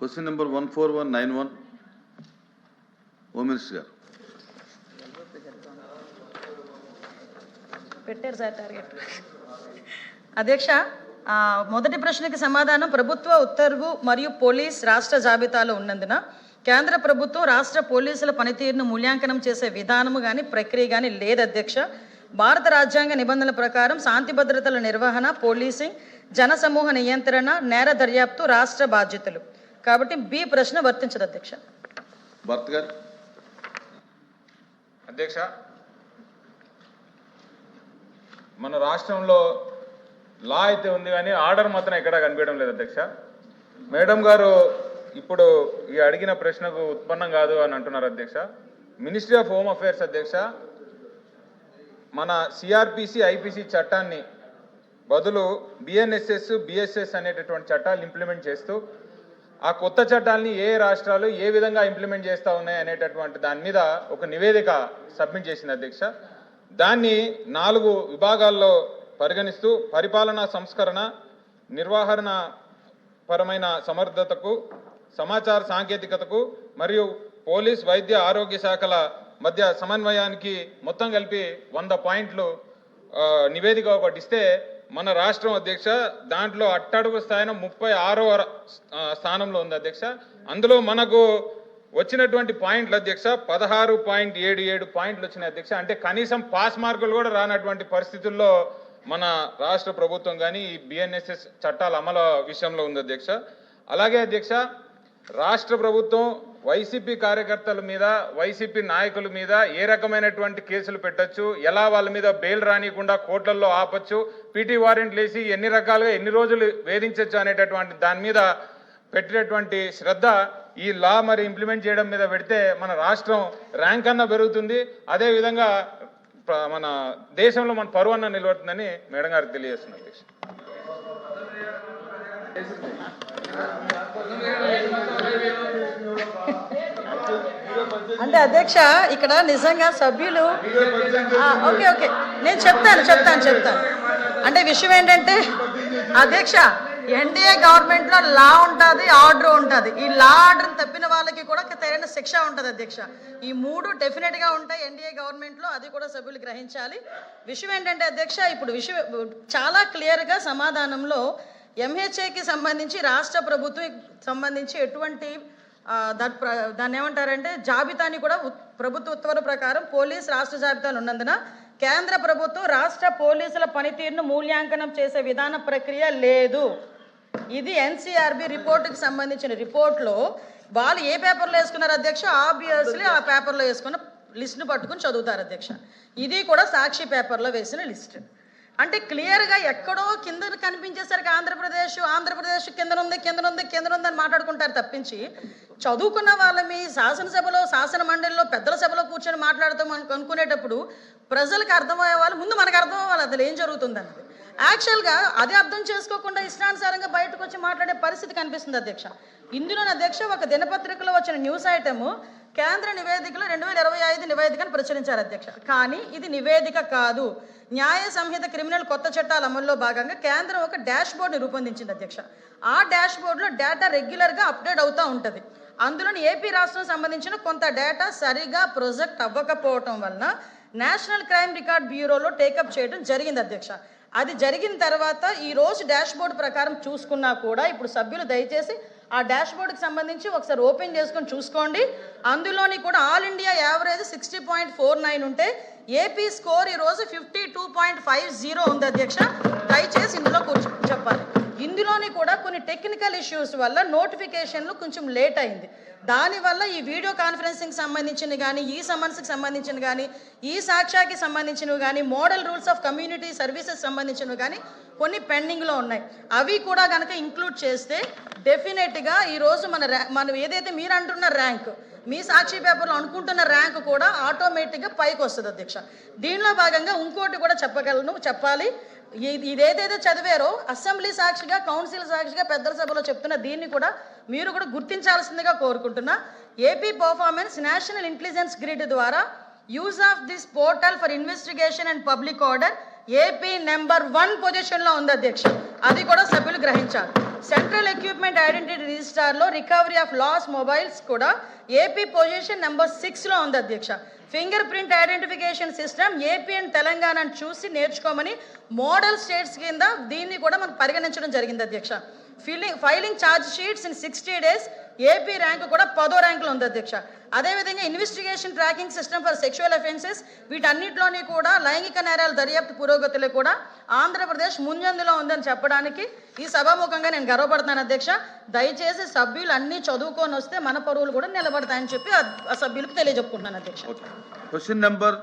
Question number 14191 home minister గారు పెట్టారు sir target. అధ్యక్ష, మొదటి ప్రశ్నకి సమాధానం ప్రభుత్వ ఉత్తర్వు మరియు పోలీస్ రాష్ట్ర జాబితాలో ఉన్నందున కేంద్ర ప్రభుత్వం రాష్ట్ర పోలీసుల పనితీరును మూల్యాంకనం చేసే విధానము కానీ ప్రక్రియ కానీ లేదు అధ్యక్ష. భారత రాజ్యాంగ నిబంధనల ప్రకారం శాంతి భద్రతల నిర్వహణ, పోలీసింగ్, జనసమూహ నియంత్రణ, నేర దర్యాప్తు రాష్ట్ర బాధ్యతలు. కాబట్టి బి ప్రశ్న వర్తించదు అధ్యక్ష. భర్త గారు. అధ్యక్ష, మన రాష్ట్రంలో లా అయితే ఉంది కానీ ఆర్డర్ మాత్రం ఎక్కడా కనిపించడం లేదు అధ్యక్ష. మేడం గారు ఇప్పుడు ఈ అడిగిన ప్రశ్నకు ఉత్పన్నం కాదు అని అంటున్నారు అధ్యక్ష. మినిస్ట్రీ ఆఫ్ హోమ్ అఫేర్స్ అధ్యక్ష మన సిఆర్పిసి ఐపీసీ చట్టాన్ని బదులు బిఎన్ఎస్ఎస్ బిఎస్ఎస్ అనేటటువంటి చట్టాలు ఇంప్లిమెంట్ చేస్తూ ఆ కొత్త చట్టాలని ఏ రాష్ట్రాలు ఏ విధంగా ఇంప్లిమెంట్ చేస్తూ ఉన్నాయి అనేటటువంటి దాని మీద ఒక నివేదిక సబ్మిట్ చేసింది అధ్యక్ష. దాన్ని 4 విభాగాల్లో పరిగణిస్తూ పరిపాలనా సంస్కరణ, నిర్వహణ పరమైన సమర్థతకు, సమాచార సాంకేతికతకు మరియు పోలీస్, వైద్య, ఆరోగ్య శాఖల మధ్య సమన్వయానికి మొత్తం కలిపి 100 పాయింట్లు నివేదిక ఒకటి ఇస్తే మన రాష్ట్రం అధ్యక్ష దాంట్లో అట్టడుగు స్థాయిన 36వ స్థానంలో ఉంది అధ్యక్ష. అందులో మనకు వచ్చినటువంటి పాయింట్లు అధ్యక్ష 16.77 పాయింట్లు వచ్చినాయి అధ్యక్ష. అంటే కనీసం పాస్ మార్కులు కూడా రానటువంటి పరిస్థితుల్లో మన రాష్ట్ర ప్రభుత్వం కానీ ఈ బిఎన్ఎస్ఎస్ చట్టాల అమలు విషయంలో ఉంది అధ్యక్ష. అలాగే అధ్యక్ష రాష్ట్ర ప్రభుత్వం వైసీపీ కార్యకర్తల మీద, వైసీపీ నాయకుల మీద ఏ రకమైనటువంటి కేసులు పెట్టచ్చు, ఎలా వాళ్ళ మీద బెయిల్ రానియకుండా కోర్టులలో ఆపచ్చు, పీటీ వారెంట్లు వేసి ఎన్ని రకాలుగా ఎన్ని రోజులు వేధించవచ్చు అనేటటువంటి దాని మీద పెట్టినటువంటి శ్రద్ధ ఈ లా మరి ఇంప్లిమెంట్ చేయడం మీద పెడితే మన రాష్ట్రం ర్యాంక్ అన్న పెరుగుతుంది, అదేవిధంగా మన దేశంలో మన పరువు అన్న నిలబడుతుందని మేడం గారికి తెలియజేస్తున్నారు అధ్యక్ష. అంటే అధ్యక్ష ఇక్కడ నిజంగా సభ్యులు ఓకే ఓకే నేను చెప్తాను. అంటే విషయం ఏంటంటే అధ్యక్ష ఎన్డీఏ గవర్నమెంట్లో లా ఉంటుంది, ఆర్డర్ ఉంటుంది. ఈ లా ఆర్డర్ని తప్పిన వాళ్ళకి కూడా తగిన శిక్ష ఉంటుంది అధ్యక్ష. ఈ 3 డెఫినెట్గా ఉంటాయి ఎన్డీఏ గవర్నమెంట్లో, అది కూడా సభ్యులు గ్రహించాలి. విషయం ఏంటంటే అధ్యక్ష ఇప్పుడు చాలా క్లియర్గా సమాధానంలో ఎంహెచ్ఏకి సంబంధించి రాష్ట్ర ప్రభుత్వం సంబంధించి ఎటువంటి దాన్ని ఏమంటారంటే జాబితాని కూడా ప్రభుత్వ ఉత్తర్వుల ప్రకారం పోలీస్ రాష్ట్ర జాబితాలు ఉన్నందున కేంద్ర ప్రభుత్వం రాష్ట్ర పోలీసుల పనితీరును మూల్యాంకనం చేసే విధాన ప్రక్రియ లేదు. ఇది ఎన్సీఆర్బి రిపోర్టుకి సంబంధించిన రిపోర్ట్లో వాళ్ళు ఏ పేపర్లో వేసుకున్నారు అధ్యక్ష, ఆబ్వియస్లీ ఆ పేపర్లో వేసుకున్న లిస్ట్ను పట్టుకుని చదువుతారు అధ్యక్ష. ఇది కూడా సాక్షి పేపర్లో వేసిన లిస్ట్. అంటే క్లియర్గా ఎక్కడో కింద కనిపించేసరికి ఆంధ్రప్రదేశ్ కింద ఉంది అని మాట్లాడుకుంటారు తప్పించి చదువుకున్న వాళ్ళని శాసనసభలో, శాసన మండలిలో, పెద్దల సభలో కూర్చొని మాట్లాడుతాం అనుకునేటప్పుడు ప్రజలకు అర్థమయ్యే వాళ్ళు ముందు మనకు అర్థం అవ్వాలి అసలు ఏం జరుగుతుందన్నది. యాక్చువల్గా అదే అర్థం చేసుకోకుండా ఇష్టానుసారంగా బయటకు వచ్చి మాట్లాడే పరిస్థితి కనిపిస్తుంది అధ్యక్ష. ఇందులో అధ్యక్ష ఒక దినపత్రికలో వచ్చిన న్యూస్ ఐటమ్ కేంద్ర నివేదికలో 2025 నివేదికను ప్రచురించారు అధ్యక్ష. కానీ ఇది నివేదిక కాదు. న్యాయ సంహిత క్రిమినల్ కొత్త చట్టాల అమల్లో భాగంగా కేంద్రం ఒక డాష్ బోర్డ్ని రూపొందించింది అధ్యక్ష. ఆ డాష్ బోర్డులో డేటా రెగ్యులర్గా అప్డేట్ అవుతూ ఉంటుంది. అందులోని ఏపీ రాష్ట్రం సంబంధించిన కొంత డేటా సరిగా ప్రొజెక్ట్ అవ్వకపోవటం వలన నేషనల్ క్రైమ్ రికార్డ్ బ్యూరోలో టేకప్ చేయడం జరిగింది అధ్యక్ష. అది జరిగిన తర్వాత ఈరోజు డాష్ బోర్డు ప్రకారం చూసుకున్నా కూడా ఇప్పుడు సభ్యులు దయచేసి ఆ డాష్ బోర్డుకి సంబంధించి ఒకసారి ఓపెన్ చేసుకొని చూసుకోండి. అందులోని కూడా ఆల్ ఇండియా యావరేజ్ 60.49 ఉంటే ఏపీ స్కోర్ ఈరోజు 52.50 ఉంది అధ్యక్ష. దయచేసి ఇందులో చెప్పాలి. ఇందులోని కూడా కొన్ని టెక్నికల్ ఇష్యూస్ వల్ల నోటిఫికేషన్లు కొంచెం లేట్ అయింది. దానివల్ల ఈ వీడియో కాన్ఫరెన్సింగ్ సంబంధించినవి కానీ, ఈ సమన్స్కి సంబంధించినవి కానీ, ఈ సాక్ష్యాకి సంబంధించినవి కానీ, model rules of community services సంబంధించినవి కానీ కొన్ని పెండింగ్లో ఉన్నాయి. అవి కూడా కనుక ఇంక్లూడ్ చేస్తే డెఫినెట్గా ఈరోజు మనం ఏదైతే మీరు అంటున్న ర్యాంక్, మీ సాక్షి పేపర్లో అనుకుంటున్న ర్యాంక్ కూడా ఆటోమేటిక్గా పైకి వస్తుంది అధ్యక్ష. దీనిలో భాగంగా ఇంకోటి కూడా చెప్పాలి. ఇదేదైతే చదివారో అసెంబ్లీ సాక్షిగా, కౌన్సిల్ సాక్షిగా, పెద్దల సభలో చెప్తున్న దీన్ని కూడా మీరు కూడా గుర్తించాల్సిందిగా కోరుకుంటున్నా. AP performance national intelligence grid ద్వారా use of this portal for investigation and public order AP number 1 పొజిషన్లో ఉంది అధ్యక్ష. అది కూడా సభ్యులు గ్రహించాలి. సెంట్రల్ ఎక్విప్మెంట్ ఐడెంటిటీ రిజిస్టార్లో రికవరీ ఆఫ్ లాస్ మొబైల్స్ కూడా ఏపీ పొజిషన్ నెంబర్ 6లో ఉంది అధ్యక్ష. Fingerprint identification system AP and తెలంగాణను చూసి నేర్చుకోమని మోడల్ స్టేట్స్ కింద దీన్ని కూడా మనం పరిగణించడం జరిగింది అధ్యక్ష. Filing charge sheets in 60 days AP rank కూడా 10వ ర్యాంకులో ఉంది అధ్యక్ష. అదేవిధంగా investigation tracking system for sexual offences వీటన్నిటిలోని కూడా లైంగిక నేరాల దర్యాప్తు పురోగతిలో కూడా ఆంధ్రప్రదేశ్ ముంజందులో ఉందని చెప్పడానికి ఈ సభాముఖంగా నేను గర్వపడుతున్నాను అధ్యక్ష. దయచేసి సభ్యులు అన్నీ చదువుకొని వస్తే మన పరువులు కూడా నిలబడతాయని చెప్పి ఆ సభ్యులకు తెలియజెప్పుకుంటున్నాను అధ్యక్ష. Question number